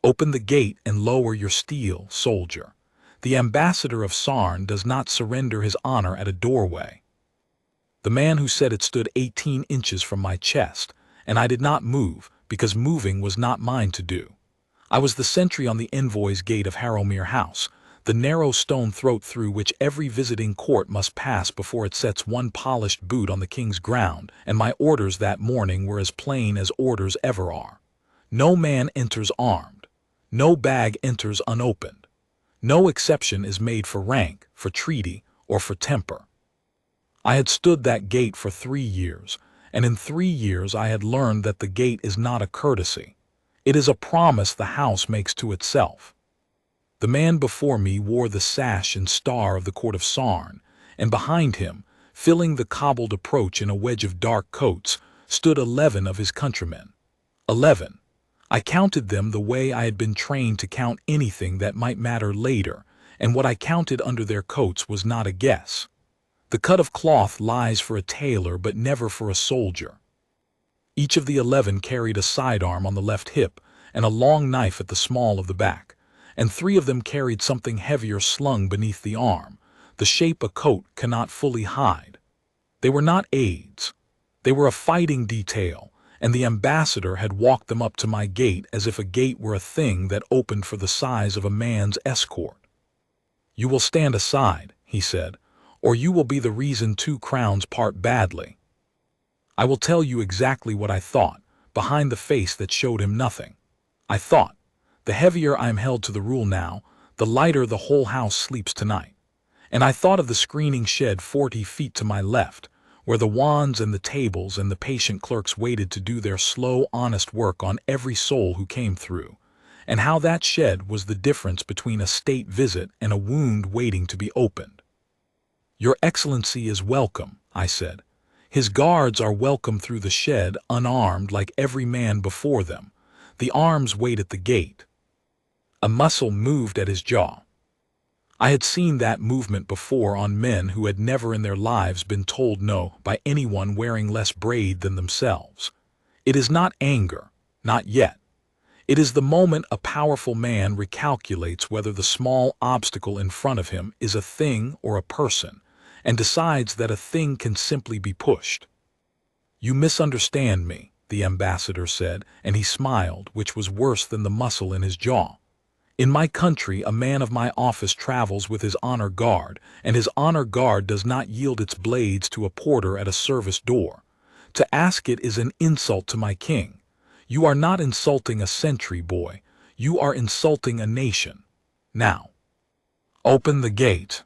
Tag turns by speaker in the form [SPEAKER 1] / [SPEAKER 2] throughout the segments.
[SPEAKER 1] Open the gate and lower your steel, soldier. The ambassador of Sarn does not surrender his honor at a doorway. The man who said it stood 18 inches from my chest, and I did not move, because moving was not mine to do. I was the sentry on the envoy's gate of Harrowmere House, the narrow stone throat through which every visiting court must pass before it sets one polished boot on the king's ground, and my orders that morning were as plain as orders ever are. No man enters armed. No bag enters unopened. No exception is made for rank, for treaty, or for temper. I had stood that gate for 3 years, and in 3 years I had learned that the gate is not a courtesy. It is a promise the house makes to itself. The man before me wore the sash and star of the court of Sarn, and behind him, filling the cobbled approach in a wedge of dark coats, stood 11 of his countrymen. 11. I counted them the way I had been trained to count anything that might matter later, and what I counted under their coats was not a guess. The cut of cloth lies for a tailor but never for a soldier. Each of the 11 carried a sidearm on the left hip and a long knife at the small of the back, and 3 of them carried something heavier slung beneath the arm, the shape a coat cannot fully hide. They were not aides. They were a fighting detail, and the ambassador had walked them up to my gate as if a gate were a thing that opened for the size of a man's escort. "You will stand aside," he said, "or you will be the reason 2 crowns part badly." I will tell you exactly what I thought, behind the face that showed him nothing. I thought, the heavier I am held to the rule now, the lighter the whole house sleeps tonight. And I thought of the screening shed 40 feet to my left, where the wands and the tables and the patient clerks waited to do their slow, honest work on every soul who came through, and how that shed was the difference between a state visit and a wound waiting to be opened. "Your Excellency is welcome," I said. "His guards are welcome through the shed, unarmed like every man before them. The arms wait at the gate." A muscle moved at his jaw. I had seen that movement before on men who had never in their lives been told no by anyone wearing less braid than themselves. It is not anger, not yet. It is the moment a powerful man recalculates whether the small obstacle in front of him is a thing or a person, and decides that a thing can simply be pushed. "You misunderstand me," the ambassador said, and he smiled, which was worse than the muscle in his jaw. "In my country, a man of my office travels with his honor guard, and his honor guard does not yield its blades to a porter at a service door. To ask it is an insult to my king. You are not insulting a sentry, boy. You are insulting a nation. Now, open the gate."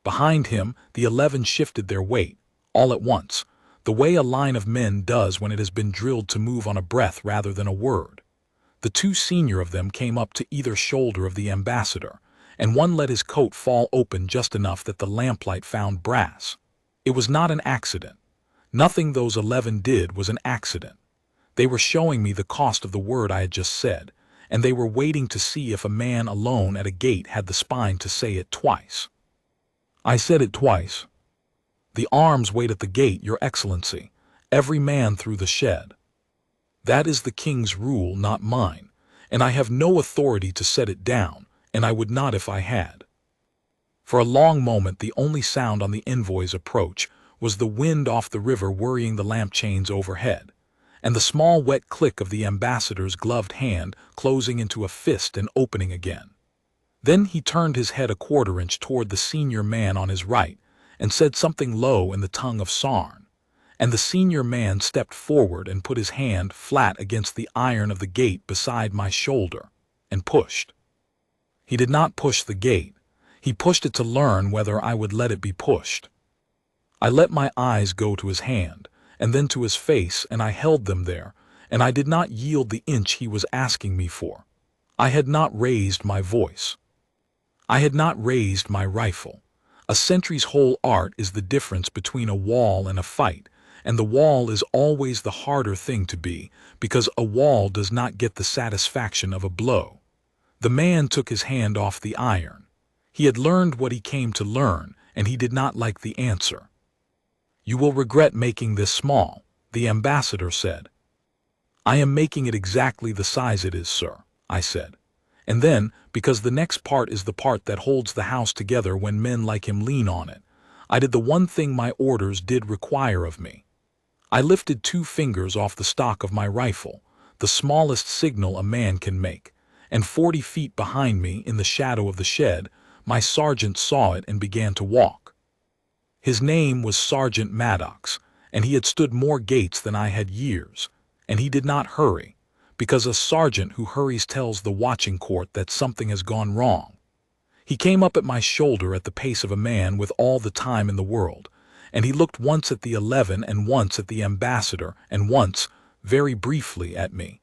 [SPEAKER 1] Behind him, the 11 shifted their weight, all at once, the way a line of men does when it has been drilled to move on a breath rather than a word. The 2 senior of them came up to either shoulder of the ambassador, and one let his coat fall open just enough that the lamplight found brass. It was not an accident. Nothing those 11 did was an accident. They were showing me the cost of the word I had just said, and they were waiting to see if a man alone at a gate had the spine to say it twice. I said it twice. "The arms wait at the gate, Your Excellency, every man through the shed." That is the king's rule, not mine, and I have no authority to set it down, and I would not if I had. For a long moment the only sound on the envoy's approach was the wind off the river worrying the lamp chains overhead, and the small wet click of the ambassador's gloved hand closing into a fist and opening again. Then he turned his head a quarter-inch toward the senior man on his right and said something low in the tongue of Sarn, and the senior man stepped forward and put his hand flat against the iron of the gate beside my shoulder, and pushed. He did not push the gate. He pushed it to learn whether I would let it be pushed. I let my eyes go to his hand, and then to his face, and I held them there, and I did not yield the inch he was asking me for. I had not raised my voice. I had not raised my rifle. A sentry's whole art is the difference between a wall and a fight, and the wall is always the harder thing to be, because a wall does not get the satisfaction of a blow. The man took his hand off the iron. He had learned what he came to learn, and he did not like the answer. "You will regret making this small," the ambassador said. "I am making it exactly the size it is, sir. I said. And then, because the next part is the part that holds the house together when men like him lean on it, I did the one thing my orders did require of me. I lifted 2 fingers off the stock of my rifle, the smallest signal a man can make, and 40 feet behind me, in the shadow of the shed, my sergeant saw it and began to walk. His name was Sergeant Maddox, and he had stood more gates than I had years, and he did not hurry, because a sergeant who hurries tells the watching court that something has gone wrong. He came up at my shoulder at the pace of a man with all the time in the world, and he looked once at the 11 and once at the ambassador and once, very briefly, at me,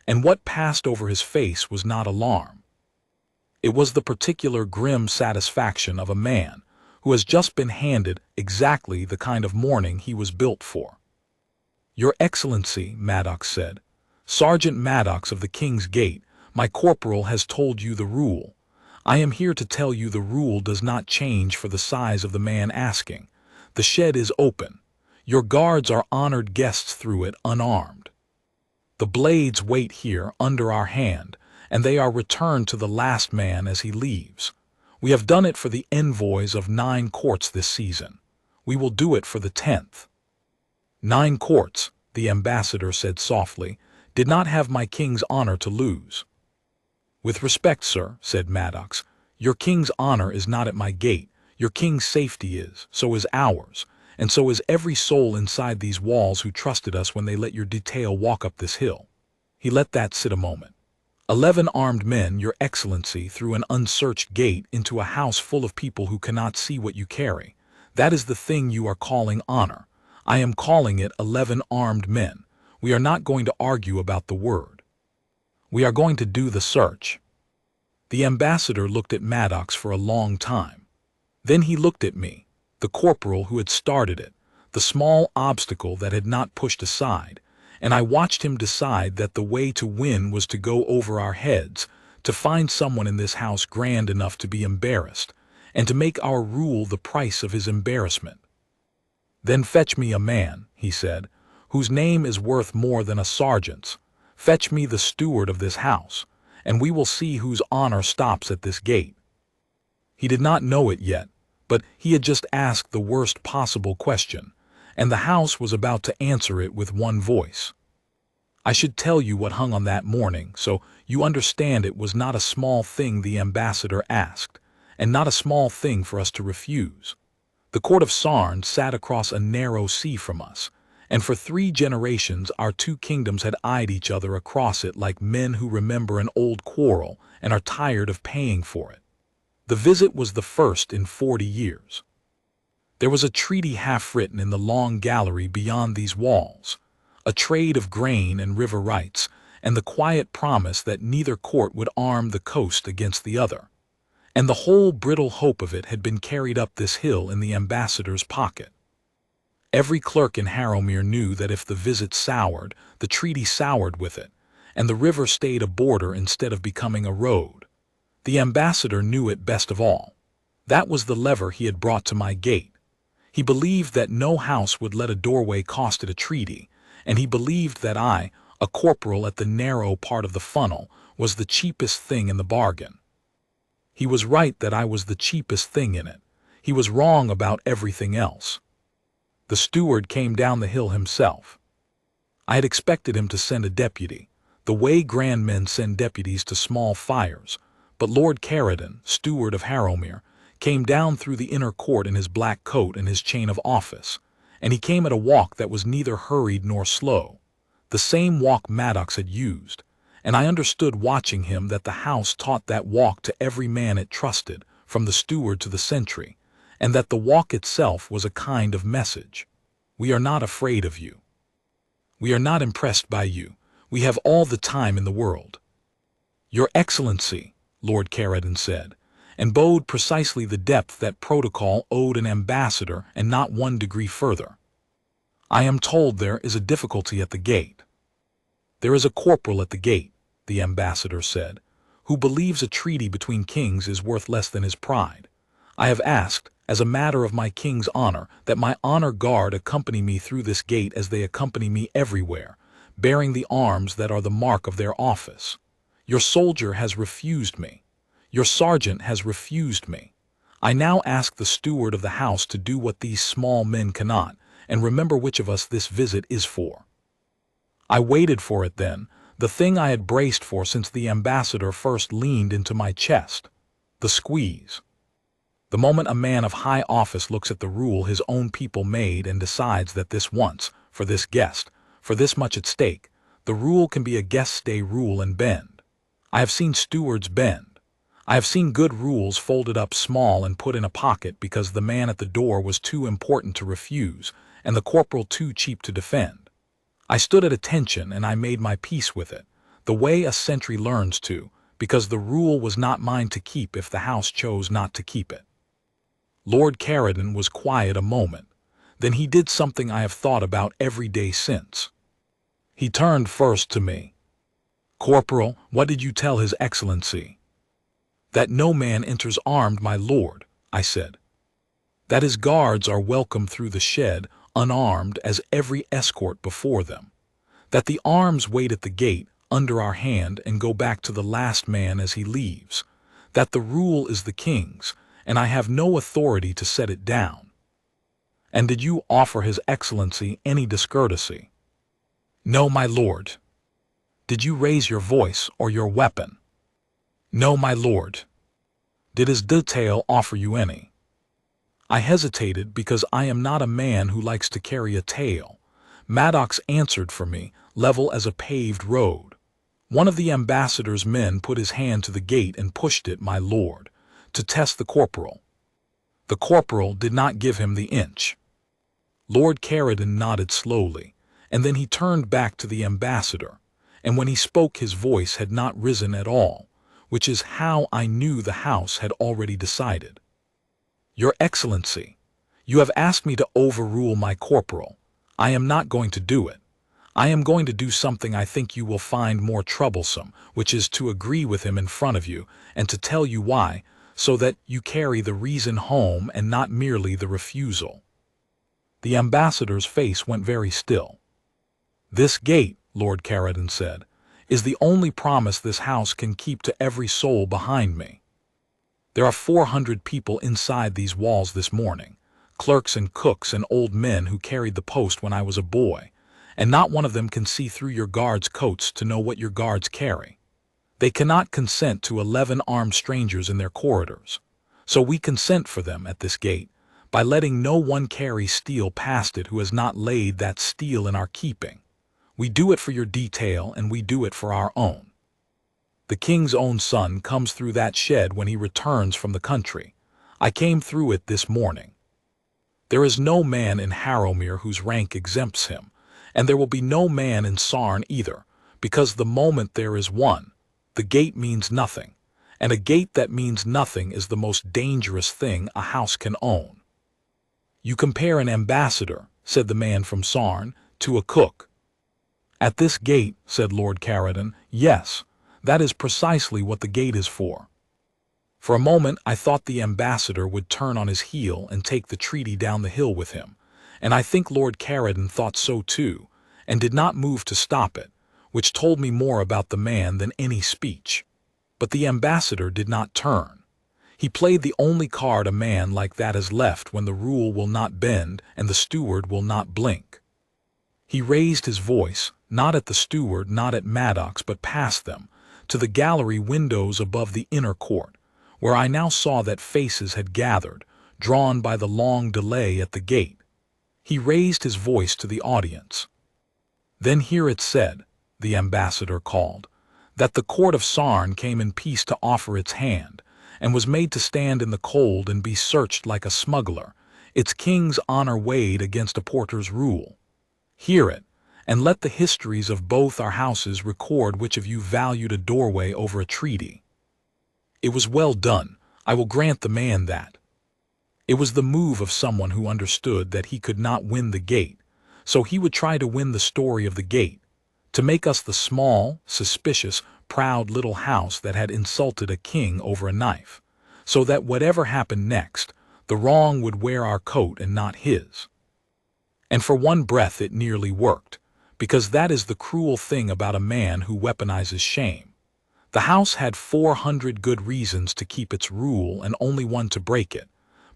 [SPEAKER 1] and what passed over his face was not alarm. It was the particular grim satisfaction of a man who has just been handed exactly the kind of morning he was built for. "Your Excellency," Maddox said, "Sergeant Maddox of the King's Gate, my corporal has told you the rule. I am here to tell you the rule does not change for the size of the man asking. The shed is open. Your guards are honored guests through it, unarmed. The blades wait here under our hand, and they are returned to the last man as he leaves. We have done it for the envoys of 9 courts this season. We will do it for the 10th. 9 courts, the ambassador said softly, did not have my king's honor to lose. "With respect, sir," said Maddox, "your king's honor is not at my gate. Your king's safety is, so is ours, and so is every soul inside these walls who trusted us when they let your detail walk up this hill." He let that sit a moment. 11 armed men, your Excellency, through an unsearched gate into a house full of people who cannot see what you carry. That is the thing you are calling honor. I am calling it 11 armed men. We are not going to argue about the word. We are going to do the search." The ambassador looked at Maddox for a long time. Then he looked at me, the corporal who had started it, the small obstacle that had not pushed aside, and I watched him decide that the way to win was to go over our heads, to find someone in this house grand enough to be embarrassed, and to make our rule the price of his embarrassment. "Then fetch me a man," he said, "whose name is worth more than a sergeant's. Fetch me the steward of this house, and we will see whose honor stops at this gate." He did not know it yet, but he had just asked the worst possible question, and the house was about to answer it with one voice. I should tell you what hung on that morning, so you understand it was not a small thing the ambassador asked, and not a small thing for us to refuse. The court of Sarn sat across a narrow sea from us, and for 3 generations our 2 kingdoms had eyed each other across it like men who remember an old quarrel and are tired of paying for it. The visit was the first in 40 years. There was a treaty half-written in the long gallery beyond these walls, a trade of grain and river rights, and the quiet promise that neither court would arm the coast against the other. And the whole brittle hope of it had been carried up this hill in the ambassador's pocket. Every clerk in Harrowmere knew that if the visit soured, the treaty soured with it, and the river stayed a border instead of becoming a road. The ambassador knew it best of all. That was the lever he had brought to my gate. He believed that no house would let a doorway cost it a treaty, and he believed that I, a corporal at the narrow part of the funnel, was the cheapest thing in the bargain. He was right that I was the cheapest thing in it. He was wrong about everything else. The steward came down the hill himself. I had expected him to send a deputy, the way grand men send deputies to small fires, but Lord Caradon, steward of Harrowmere, came down through the inner court in his black coat and his chain of office, and he came at a walk that was neither hurried nor slow, the same walk Maddox had used, and I understood watching him that the house taught that walk to every man it trusted, from the steward to the sentry, and that the walk itself was a kind of message. We are not afraid of you. We are not impressed by you. We have all the time in the world. Your Excellency, Lord Caradon said, and bowed precisely the depth that protocol owed an ambassador and not 1 degree further. I am told there is a difficulty at the gate. There is a corporal at the gate, the ambassador said, who believes a treaty between kings is worth less than his pride. I have asked, as a matter of my king's honor, that my HonorGuard accompany me through this gate as they accompany me everywhere, bearing the arms that are the mark of their office. Your soldier has refused me. Your sergeant has refused me. I now ask the steward of the house to do what these small men cannot, and remember which of us this visit is for." I waited for it then, the thing I had braced for since the ambassador first leaned into my chest. The squeeze. The moment a man of high office looks at the rule his own people made and decides that this once, for this guest, for this much at stake, the rule can be a guest-stay rule and bend. I have seen stewards bend. I have seen good rules folded up small and put in a pocket because the man at the door was too important to refuse and the corporal too cheap to defend. I stood at attention and I made my peace with it, the way a sentry learns to, because the rule was not mine to keep if the house chose not to keep it. Lord Caradon was quiet a moment. Then he did something I have thought about every day since. He turned first to me. "Corporal, what did you tell His Excellency?" "That no man enters armed, my lord," I said. "That his guards are welcome through the shed, unarmed as every escort before them. That the arms wait at the gate, under our hand, and go back to the last man as he leaves. That the rule is the king's, and I have no authority to set it down." "And did you offer His Excellency any discourtesy?" "No, my lord." "Did you raise your voice or your weapon?" "No, my lord." "Did his detail offer you any?" I hesitated because I am not a man who likes to carry a tale. Maddox answered for me, level as a paved road. "One of the ambassador's men put his hand to the gate and pushed it, my lord, to test the corporal. The corporal did not give him the inch." Lord Caradon nodded slowly, and then he turned back to the ambassador, and when he spoke his voice had not risen at all, which is how I knew the house had already decided. "Your Excellency, you have asked me to overrule my corporal. I am not going to do it. I am going to do something I think you will find more troublesome, which is to agree with him in front of you and to tell you why, so that you carry the reason home and not merely the refusal." The ambassador's face went very still. "This gate," Lord Caradon said, "is the only promise this house can keep to every soul behind me. There are 400 people inside these walls this morning, clerks and cooks and old men who carried the post when I was a boy, and not one of them can see through your guards' coats to know what your guards carry. They cannot consent to 11 armed strangers in their corridors, so we consent for them at this gate by letting no one carry steel past it who has not laid that steel in our keeping. We do it for your detail and we do it for our own. The king's own son comes through that shed when he returns from the country. I came through it this morning. There is no man in Harrowmere whose rank exempts him, and there will be no man in Sarn either, because the moment there is one, the gate means nothing, and a gate that means nothing is the most dangerous thing a house can own." "You compare an ambassador," said the man from Sarn, "to a cook." "At this gate," said Lord Caradon, "yes, that is precisely what the gate is for." For a moment I thought the ambassador would turn on his heel and take the treaty down the hill with him, and I think Lord Caradon thought so too, and did not move to stop it, which told me more about the man than any speech. But the ambassador did not turn. He played the only card a man like that has left when the rule will not bend and the steward will not blink. He raised his voice, not at the steward, not at Maddox, but past them, to the gallery windows above the inner court, where I now saw that faces had gathered, drawn by the long delay at the gate. He raised his voice to the audience. "Then hear it said," the ambassador called, "that the court of Sarn came in peace to offer its hand, and was made to stand in the cold and be searched like a smuggler, its king's honor weighed against a porter's rule. Hear it, and let the histories of both our houses record which of you valued a doorway over a treaty. It was well done, I will grant the man that. It was the move of someone who understood that he could not win the gate, so he would try to win the story of the gate, to make us the small, suspicious, proud little house that had insulted a king over a knife, so that whatever happened next, the wrong would wear our coat and not his. And for one breath it nearly worked, because that is the cruel thing about a man who weaponizes shame. The house had 400 good reasons to keep its rule and only one to break it,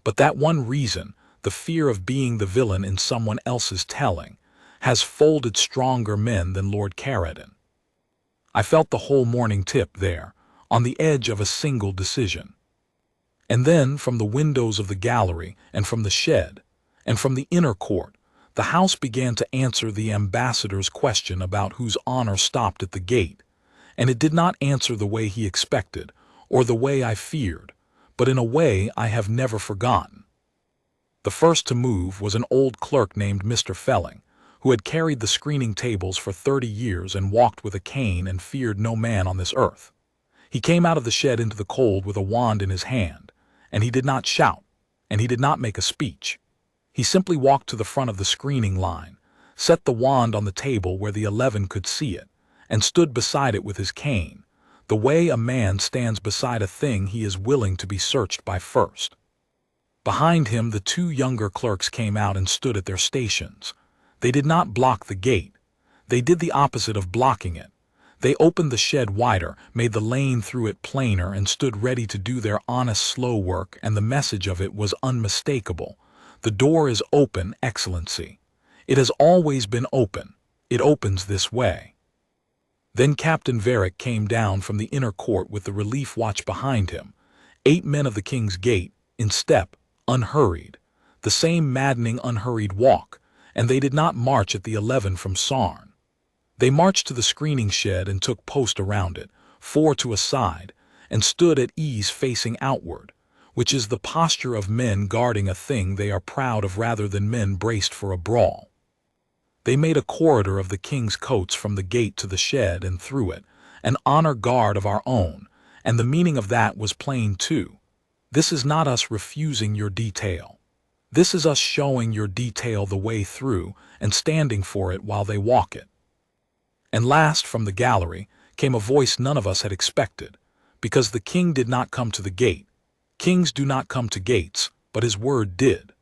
[SPEAKER 1] but that one reason, the fear of being the villain in someone else's telling, has folded stronger men than Lord Caradon. I felt the whole morning tip there, on the edge of a single decision. And then, from the windows of the gallery, and from the shed, and from the inner court, the house began to answer the ambassador's question about whose honor stopped at the gate, and it did not answer the way he expected, or the way I feared, but in a way I have never forgotten. The first to move was an old clerk named Mr. Felling, who had carried the screening tables for 30 years and walked with a cane and feared no man on this earth. He came out of the shed into the cold with a wand in his hand, and he did not shout, and he did not make a speech. He simply walked to the front of the screening line, set the wand on the table where the 11 could see it, and stood beside it with his cane, the way a man stands beside a thing he is willing to be searched by first. Behind him, the 2 younger clerks came out and stood at their stations. They did not block the gate. They did the opposite of blocking it. They opened the shed wider, made the lane through it plainer, and stood ready to do their honest slow work, and the message of it was unmistakable. The door is open, Excellency. It has always been open. It opens this way. Then Captain Varick came down from the inner court with the relief watch behind him, 8 men of the King's Gate, in step, unhurried, the same maddening unhurried walk, and they did not march at the 11 from Sarn. They marched to the screening shed and took post around it, 4 to a side, and stood at ease facing outward, which is the posture of men guarding a thing they are proud of rather than men braced for a brawl. They made a corridor of the king's coats from the gate to the shed and through it, an honor guard of our own, and the meaning of that was plain too. This is not us refusing your detail. This is us showing your detail the way through and standing for it while they walk it. And last, from the gallery, came a voice none of us had expected, because the king did not come to the gate. Kings do not come to gates, but his word did.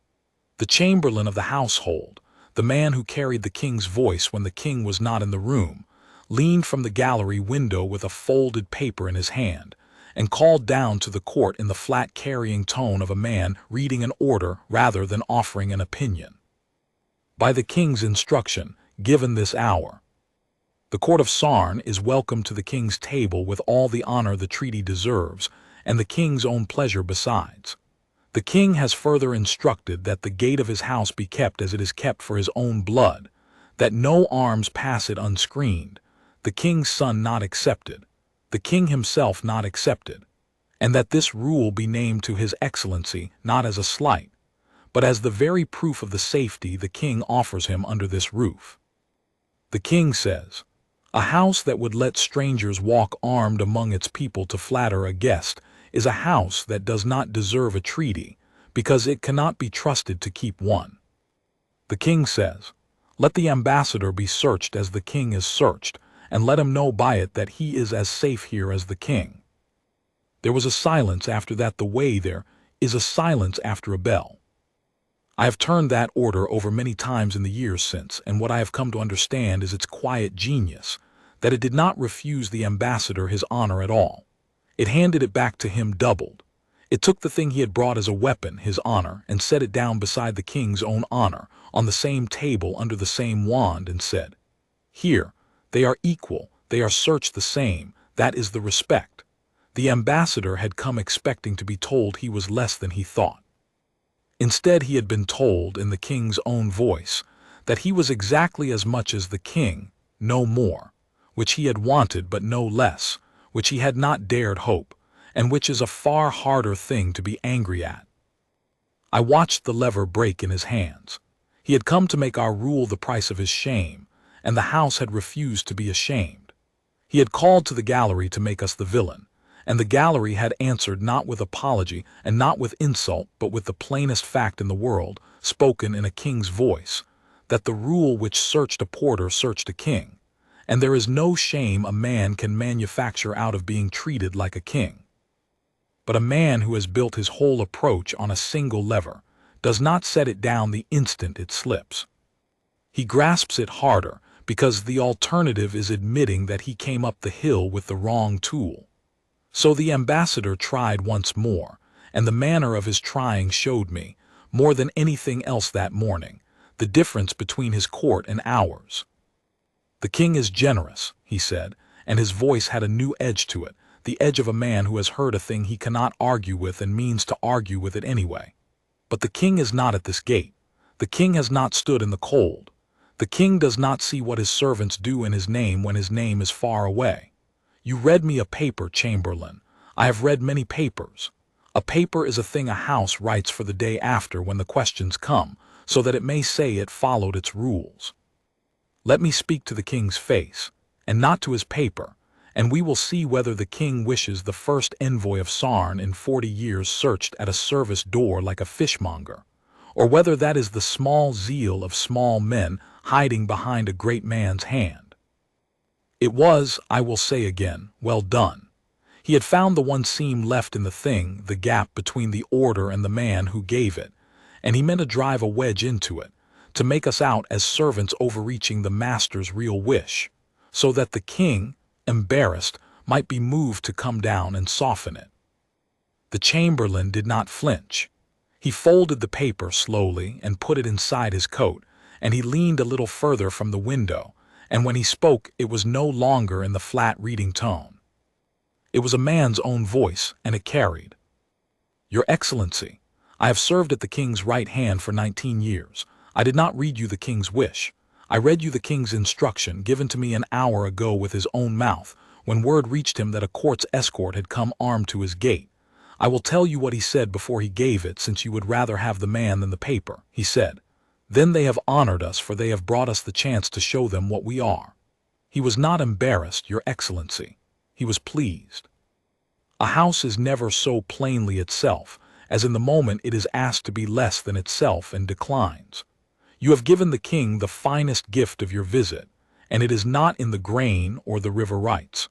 [SPEAKER 1] The chamberlain of the household, the man who carried the king's voice when the king was not in the room, leaned from the gallery window with a folded paper in his hand, and called down to the court in the flat carrying tone of a man reading an order rather than offering an opinion. By the king's instruction, given this hour, the court of Sarn is welcome to the king's table with all the honor the treaty deserves, and the king's own pleasure besides. The king has further instructed that the gate of his house be kept as it is kept for his own blood, that no arms pass it unscreened, the king's son not excepted, the king himself not excepted, and that this rule be named to his excellency not as a slight, but as the very proof of the safety the king offers him under this roof. The king says, "A house that would let strangers walk armed among its people to flatter a guest is a house that does not deserve a treaty, because it cannot be trusted to keep one." The king says, "Let the ambassador be searched as the king is searched, and let him know by it that he is as safe here as the king." There was a silence after that, the way there is a silence after a bell. I have turned that order over many times in the years since, and what I have come to understand is its quiet genius, that it did not refuse the ambassador his honor at all. It handed it back to him doubled. It took the thing he had brought as a weapon, his honor, and set it down beside the king's own honor, on the same table under the same wand, and said, "Here, they are equal, they are searched the same, that is the respect." The ambassador had come expecting to be told he was less than he thought. Instead, he had been told, in the king's own voice, that he was exactly as much as the king, no more, which he had wanted but no less, which he had not dared hope, and which is a far harder thing to be angry at. I watched the lever break in his hands. He had come to make our rule the price of his shame, and the house had refused to be ashamed. He had called to the gallery to make us the villain, and the gallery had answered not with apology and not with insult, but with the plainest fact in the world, spoken in a king's voice, that the rule which searched a porter searched a king, and there is no shame a man can manufacture out of being treated like a king. But a man who has built his whole approach on a single lever does not set it down the instant it slips. He grasps it harder, because the alternative is admitting that he came up the hill with the wrong tool. So the ambassador tried once more, and the manner of his trying showed me, more than anything else that morning, the difference between his court and ours. "The king is generous," he said, and his voice had a new edge to it, the edge of a man who has heard a thing he cannot argue with and means to argue with it anyway. "But the king is not at this gate. The king has not stood in the cold. The king does not see what his servants do in his name when his name is far away. You read me a paper, Chamberlain. I have read many papers. A paper is a thing a house writes for the day after when the questions come, so that it may say it followed its rules. Let me speak to the king's face, and not to his paper, and we will see whether the king wishes the first envoy of Sarn in 40 years searched at a service door like a fishmonger, or whether that is the small zeal of small men hiding behind a great man's hand." It was, I will say again, well done. He had found the one seam left in the thing, the gap between the order and the man who gave it, and he meant to drive a wedge into it, to make us out as servants overreaching the master's real wish, so that the king, embarrassed, might be moved to come down and soften it. The chamberlain did not flinch. He folded the paper slowly and put it inside his coat, and he leaned a little further from the window, and when he spoke it was no longer in the flat reading tone. It was a man's own voice, and it carried. "Your Excellency, I have served at the king's right hand for 19 years. I did not read you the king's wish. I read you the king's instruction given to me an hour ago with his own mouth, when word reached him that a court's escort had come armed to his gate. I will tell you what he said before he gave it, since you would rather have the man than the paper. He said, 'Then they have honored us, for they have brought us the chance to show them what we are.' He was not embarrassed, Your Excellency. He was pleased. A house is never so plainly itself, as in the moment it is asked to be less than itself and declines. You have given the king the finest gift of your visit, and it is not in the grain or the river rights.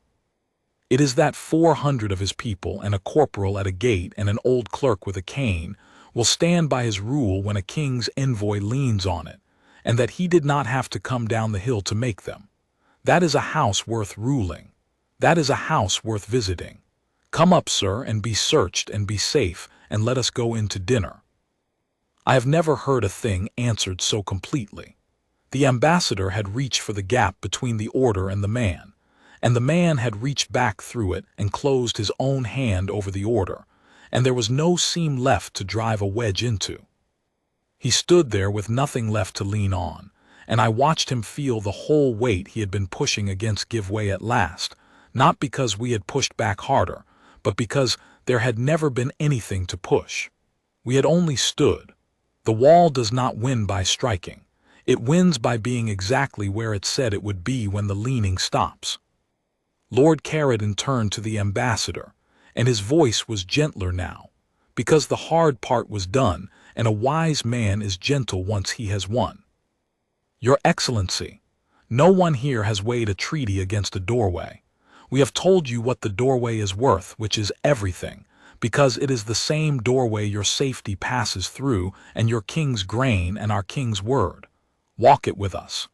[SPEAKER 1] It is that 400 of his people and a corporal at a gate and an old clerk with a cane will stand by his rule when a king's envoy leans on it, and that he did not have to come down the hill to make them. That is a house worth ruling. That is a house worth visiting. Come up, sir, and be searched and be safe, and let us go in to dinner." I have never heard a thing answered so completely. The ambassador had reached for the gap between the order and the man had reached back through it and closed his own hand over the order, and there was no seam left to drive a wedge into. He stood there with nothing left to lean on, and I watched him feel the whole weight he had been pushing against give way at last, not because we had pushed back harder, but because there had never been anything to push. We had only stood. The wall does not win by striking. It wins by being exactly where it said it would be when the leaning stops. Lord Caradon turned to the ambassador, and his voice was gentler now, because the hard part was done, and a wise man is gentle once he has won. "Your Excellency, no one here has weighed a treaty against a doorway. We have told you what the doorway is worth, which is everything, because it is the same doorway your safety passes through, and your king's grain and our king's word. Walk it with us.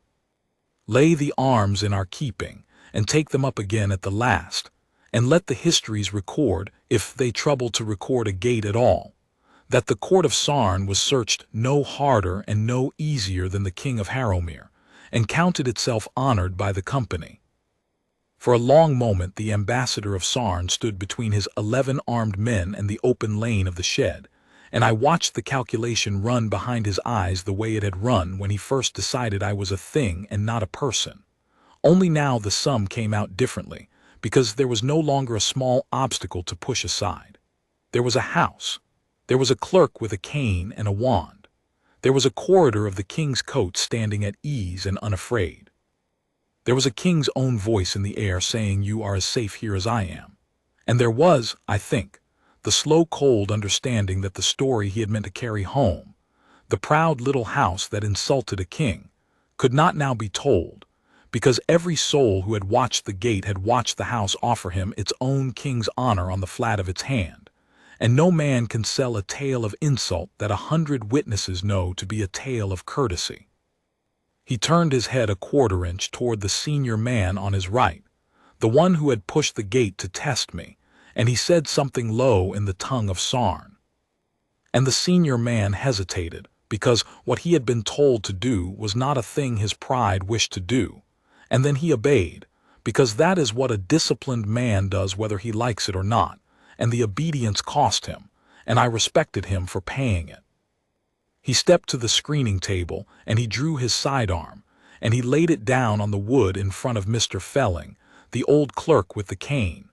[SPEAKER 1] Lay the arms in our keeping, and take them up again at the last, and let the histories record, if they trouble to record a gate at all, that the court of Sarn was searched no harder and no easier than the king of Harrowmere, and counted itself honored by the company." For a long moment the ambassador of Sarn stood between his 11 armed men and the open lane of the shed, and I watched the calculation run behind his eyes the way it had run when he first decided I was a thing and not a person. Only now the sum came out differently, because there was no longer a small obstacle to push aside. There was a house. There was a clerk with a cane and a wand. There was a corridor of the king's coat standing at ease and unafraid. There was a king's own voice in the air saying, "You are as safe here as I am." And there was, I think, the slow cold understanding that the story he had meant to carry home, the proud little house that insulted a king, could not now be told, because every soul who had watched the gate had watched the house offer him its own king's honor on the flat of its hand, and no man can sell a tale of insult that 100 witnesses know to be a tale of courtesy. He turned his head a quarter-inch toward the senior man on his right, the one who had pushed the gate to test me, and he said something low in the tongue of Sarn. And the senior man hesitated, because what he had been told to do was not a thing his pride wished to do, and then he obeyed, because that is what a disciplined man does whether he likes it or not, and the obedience cost him, and I respected him for paying it. He stepped to the screening table, and he drew his sidearm, and he laid it down on the wood in front of Mr. Felling, the old clerk with the cane,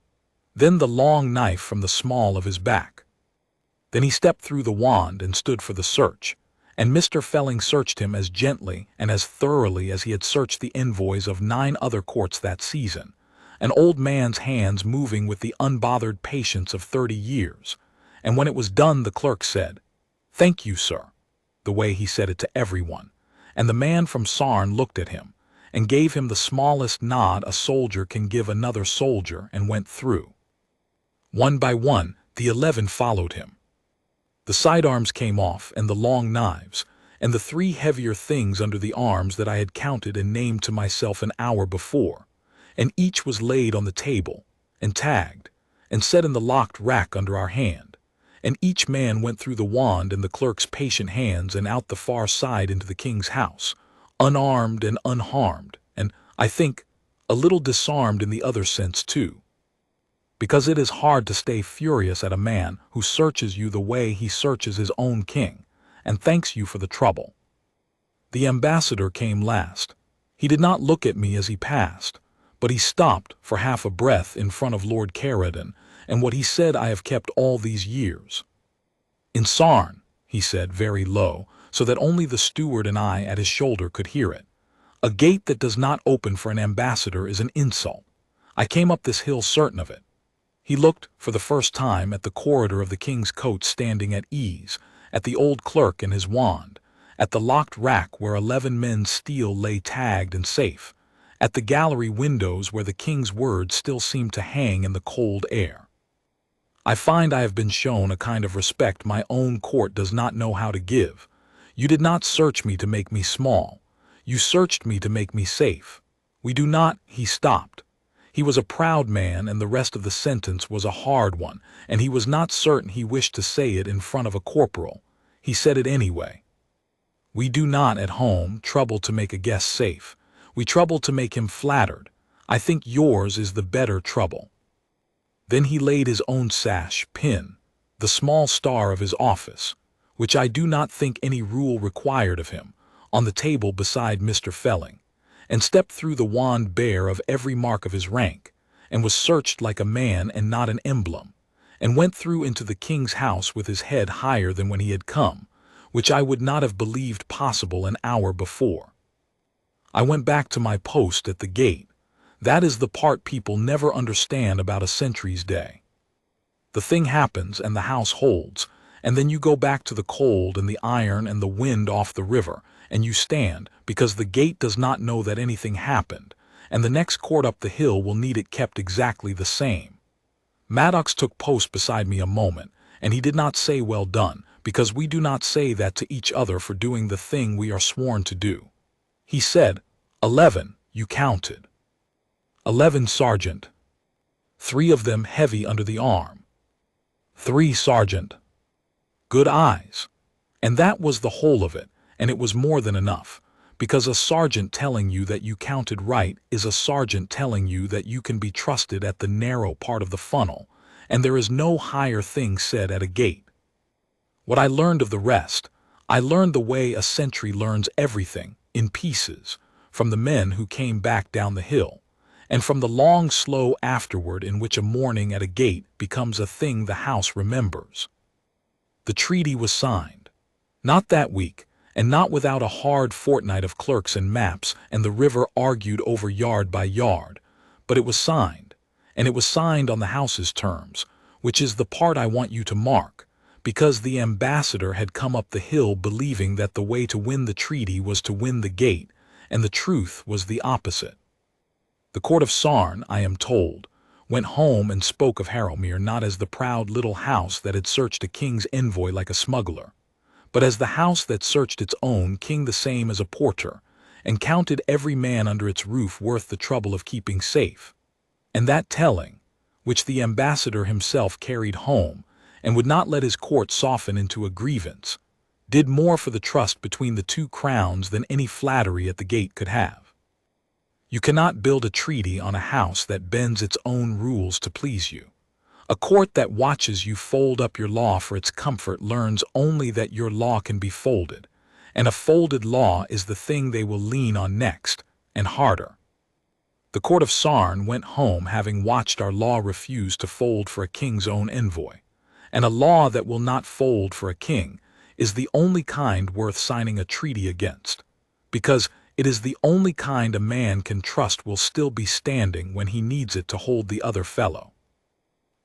[SPEAKER 1] then the long knife from the small of his back. Then he stepped through the wand and stood for the search, and Mr. Felling searched him as gently and as thoroughly as he had searched the envoys of 9 other courts that season, an old man's hands moving with the unbothered patience of 30 years. And when it was done, the clerk said, "Thank you, sir," the way he said it to everyone, and the man from Sarn looked at him and gave him the smallest nod a soldier can give another soldier and went through. One by one, the 11 followed him. The sidearms came off, and the long knives, and the 3 heavier things under the arms that I had counted and named to myself an hour before, and each was laid on the table, and tagged, and set in the locked rack under our hand, and each man went through the wand in the clerk's patient hands and out the far side into the king's house, unarmed and unharmed, and, I think, a little disarmed in the other sense too. Because it is hard to stay furious at a man who searches you the way he searches his own king, and thanks you for the trouble. The ambassador came last. He did not look at me as he passed, but he stopped for half a breath in front of Lord Caradon, and what he said I have kept all these years. "In Sarn," he said very low, so that only the steward and I at his shoulder could hear it, "a gate that does not open for an ambassador is an insult. I came up this hill certain of it." He looked, for the first time, at the corridor of the king's coach standing at ease, at the old clerk and his wand, at the locked rack where 11 men's steel lay tagged and safe, at the gallery windows where the king's words still seemed to hang in the cold air. "I find I have been shown a kind of respect my own court does not know how to give. You did not search me to make me small. You searched me to make me safe. We do not—" He stopped. He was a proud man, and the rest of the sentence was a hard one, and he was not certain he wished to say it in front of a corporal. He said it anyway. "We do not, at home, trouble to make a guest safe. We trouble to make him flattered. I think yours is the better trouble." Then he laid his own sash, pin, the small star of his office, which I do not think any rule required of him, on the table beside Mr. Felling, and stepped through the wand bare of every mark of his rank, and was searched like a man and not an emblem, and went through into the king's house with his head higher than when he had come, which I would not have believed possible an hour before. I went back to my post at the gate. That is the part people never understand about a sentry's day. The thing happens and the house holds, and then you go back to the cold and the iron and the wind off the river, and you stand, because the gate does not know that anything happened, and the next court up the hill will need it kept exactly the same. Maddox took post beside me a moment, and he did not say well done, because we do not say that to each other for doing the thing we are sworn to do. He said, 11, you counted. 11, sergeant. 3 of them heavy under the arm. 3, sergeant. Good eyes. And that was the whole of it. And it was more than enough, because a sergeant telling you that you counted right is a sergeant telling you that you can be trusted at the narrow part of the funnel, and there is no higher thing said at a gate. What I learned of the rest, I learned the way a sentry learns everything, in pieces, from the men who came back down the hill, and from the long slow afterward in which a morning at a gate becomes a thing the house remembers. The treaty was signed. Not that week, and not without a hard fortnight of clerks and maps and the river argued over yard by yard, but it was signed, and it was signed on the house's terms, which is the part I want you to mark, because the ambassador had come up the hill believing that the way to win the treaty was to win the gate, and the truth was the opposite. The court of Sarn, I am told, went home and spoke of Harrowmere not as the proud little house that had searched a king's envoy like a smuggler, but as the house that searched its own king the same as a porter, and counted every man under its roof worth the trouble of keeping safe. And that telling, which the ambassador himself carried home, and would not let his court soften into a grievance, did more for the trust between the two crowns than any flattery at the gate could have. You cannot build a treaty on a house that bends its own rules to please you. A court that watches you fold up your law for its comfort learns only that your law can be folded, and a folded law is the thing they will lean on next, and harder. The court of Sarn went home having watched our law refuse to fold for a king's own envoy, and a law that will not fold for a king is the only kind worth signing a treaty against, because it is the only kind a man can trust will still be standing when he needs it to hold the other fellow.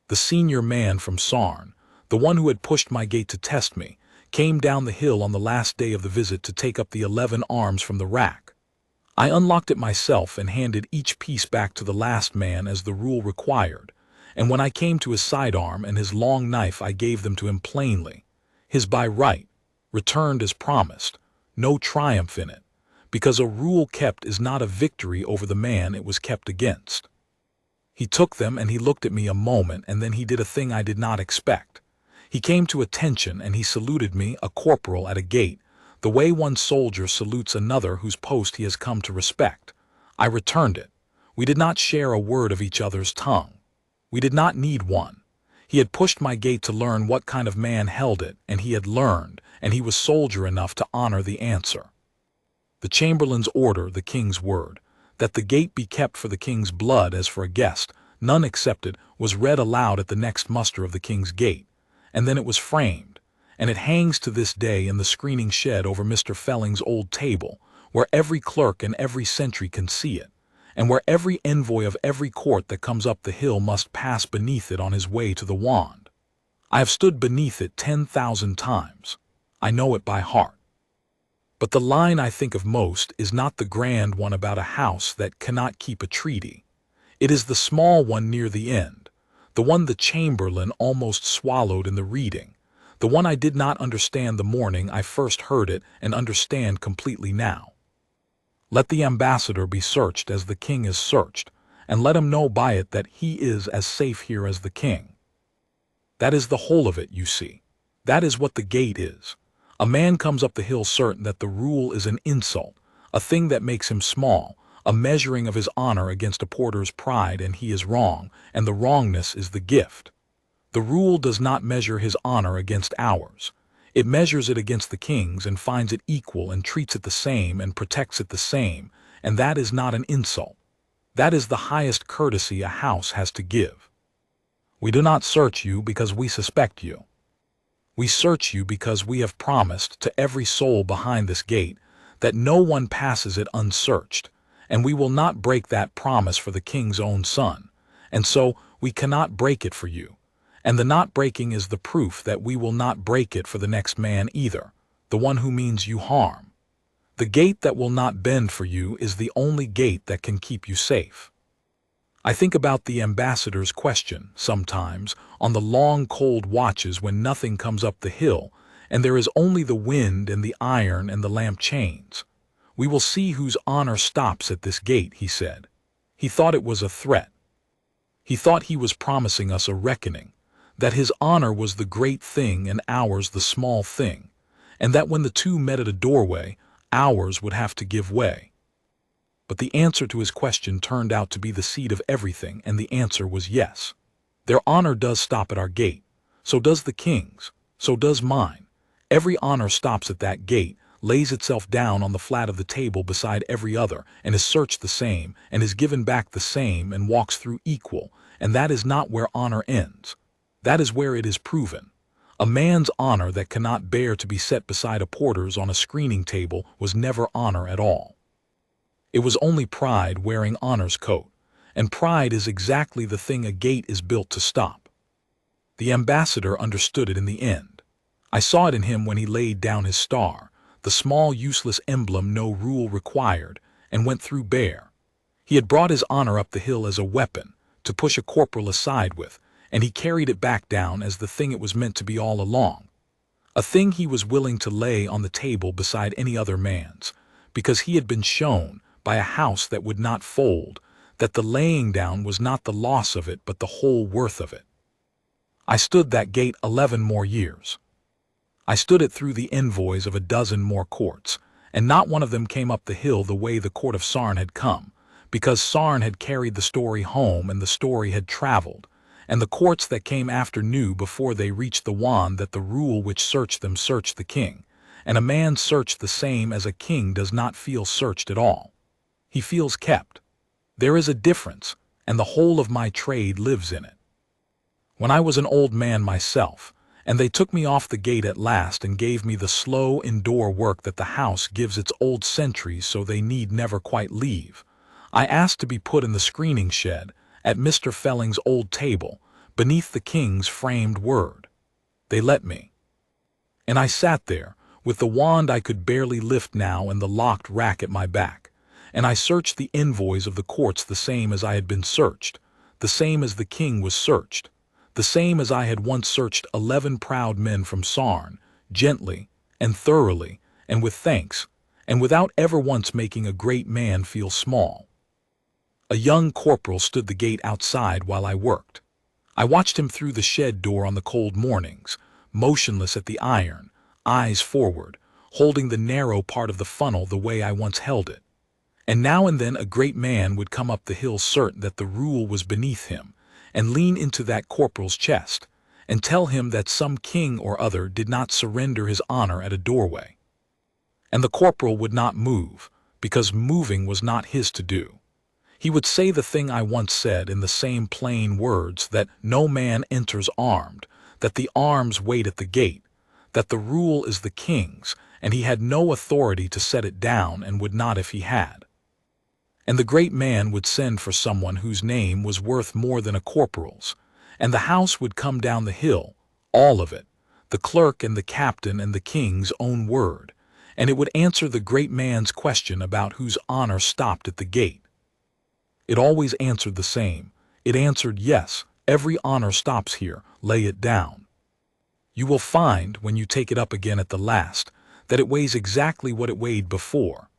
[SPEAKER 1] The senior man from Sarn, the one who had pushed my gate to test me, came down the hill on the last day of the visit to take up the 11 arms from the rack. I unlocked it myself and handed each piece back to the last man as the rule required, and when I came to his sidearm and his long knife I gave them to him plainly, his by right, returned as promised, no triumph in it, because a rule kept is not a victory over the man it was kept against. He took them and he looked at me a moment, and then he did a thing I did not expect. He came to attention and he saluted me, a corporal at a gate, the way one soldier salutes another whose post he has come to respect. I returned it. We did not share a word of each other's tongue. We did not need one. He had pushed my gate to learn what kind of man held it, and he had learned, and he was soldier enough to honor the answer. The chamberlain's order, the king's word, that the gate be kept for the king's blood as for a guest, none accepted, was read aloud at the next muster of the king's gate, and then it was framed, and it hangs to this day in the screening shed over Mr. Felling's old table, where every clerk and every sentry can see it, and where every envoy of every court that comes up the hill must pass beneath it on his way to the wand. I have stood beneath it 10,000 times. I know it by heart. But the line I think of most is not the grand one about a house that cannot keep a treaty. It is the small one near the end, the one the chamberlain almost swallowed in the reading, the one I did not understand the morning I first heard it and understand completely now. Let the ambassador be searched as the king is searched, and let him know by it that he is as safe here as the king. That is the whole of it, you see. That is what the gate is. A man comes up the hill certain that the rule is an insult, a thing that makes him small, a measuring of his honor against a porter's pride, and he is wrong, and the wrongness is the gift. The rule does not measure his honor against ours. It measures it against the king's and finds it equal and treats it the same and protects it the same, and that is not an insult. That is the highest courtesy a house has to give. We do not search you because we suspect you. We search you because we have promised to every soul behind this gate that no one passes it unsearched, and we will not break that promise for the king's own son, and so we cannot break it for you, and the not breaking is the proof that we will not break it for the next man either, the one who means you harm. The gate that will not bend for you is the only gate that can keep you safe. I think about the ambassador's question, sometimes, on the long cold watches when nothing comes up the hill, and there is only the wind and the iron and the lamp chains. We will see whose honor stops at this gate, he said. He thought it was a threat. He thought he was promising us a reckoning, that his honor was the great thing and ours the small thing, and that when the two met at a doorway, ours would have to give way. But the answer to his question turned out to be the seed of everything, and the answer was yes. Their honor does stop at our gate. So does the king's. So does mine. Every honor stops at that gate, lays itself down on the flat of the table beside every other, and is searched the same, and is given back the same, and walks through equal, and that is not where honor ends. That is where it is proven. A man's honor that cannot bear to be set beside a porter's on a screening table was never honor at all. It was only pride wearing honor's coat, and pride is exactly the thing a gate is built to stop. The ambassador understood it in the end. I saw it in him when he laid down his star, the small useless emblem no rule required, and went through bare. He had brought his honor up the hill as a weapon, to push a corporal aside with, and he carried it back down as the thing it was meant to be all along. A thing he was willing to lay on the table beside any other man's, because he had been shown, by a house that would not fold, that the laying down was not the loss of it but the whole worth of it. I stood that gate 11 more years. I stood it through the envoys of a dozen more courts, and not one of them came up the hill the way the court of Sarn had come, because Sarn had carried the story home and the story had traveled, and the courts that came after knew before they reached the wand that the rule which searched them searched the king, and a man searched the same as a king does not feel searched at all. He feels kept. There is a difference, and the whole of my trade lives in it. When I was an old man myself, and they took me off the gate at last and gave me the slow indoor work that the house gives its old sentries so they need never quite leave, I asked to be put in the screening shed, at Mr. Felling's old table, beneath the king's framed word. They let me. And I sat there, with the wand I could barely lift now and the locked rack at my back, and I searched the envoys of the courts the same as I had been searched, the same as the king was searched, the same as I had once searched 11 proud men from Sarn, gently and thoroughly and with thanks, and without ever once making a great man feel small. A young corporal stood the gate outside while I worked. I watched him through the shed door on the cold mornings, motionless at the iron, eyes forward, holding the narrow part of the funnel the way I once held it. And now and then a great man would come up the hill certain that the rule was beneath him, and lean into that corporal's chest, and tell him that some king or other did not surrender his honor at a doorway. And the corporal would not move, because moving was not his to do. He would say the thing I once said in the same plain words, that no man enters armed, that the arms wait at the gate, that the rule is the king's, and he had no authority to set it down and would not if he had. And the great man would send for someone whose name was worth more than a corporal's, and the house would come down the hill, all of it, the clerk and the captain and the king's own word, and it would answer the great man's question about whose honor stopped at the gate. It always answered the same. It answered, yes, every honor stops here, lay it down. You will find, when you take it up again at the last, that it weighs exactly what it weighed before,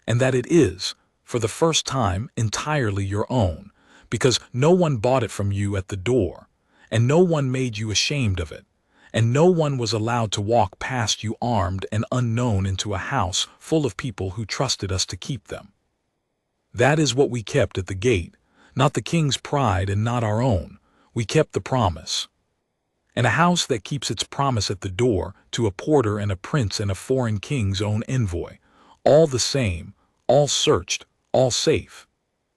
[SPEAKER 1] and that it is, for the first time, entirely your own, because no one bought it from you at the door, and no one made you ashamed of it, and no one was allowed to walk past you armed and unknown into a house full of people who trusted us to keep them. That is what we kept at the gate, not the king's pride and not our own. We kept the promise. And a house that keeps its promise at the door to a porter and a prince and a foreign king's own envoy, all the same, all searched, all safe,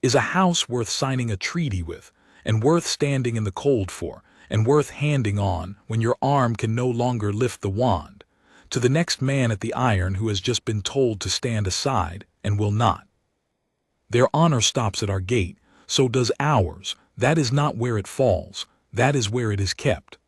[SPEAKER 1] is a house worth signing a treaty with, and worth standing in the cold for, and worth handing on, when your arm can no longer lift the wand, to the next man at the iron who has just been told to stand aside, and will not. Their honor stops at our gate, so does ours. That is not where it falls, that is where it is kept.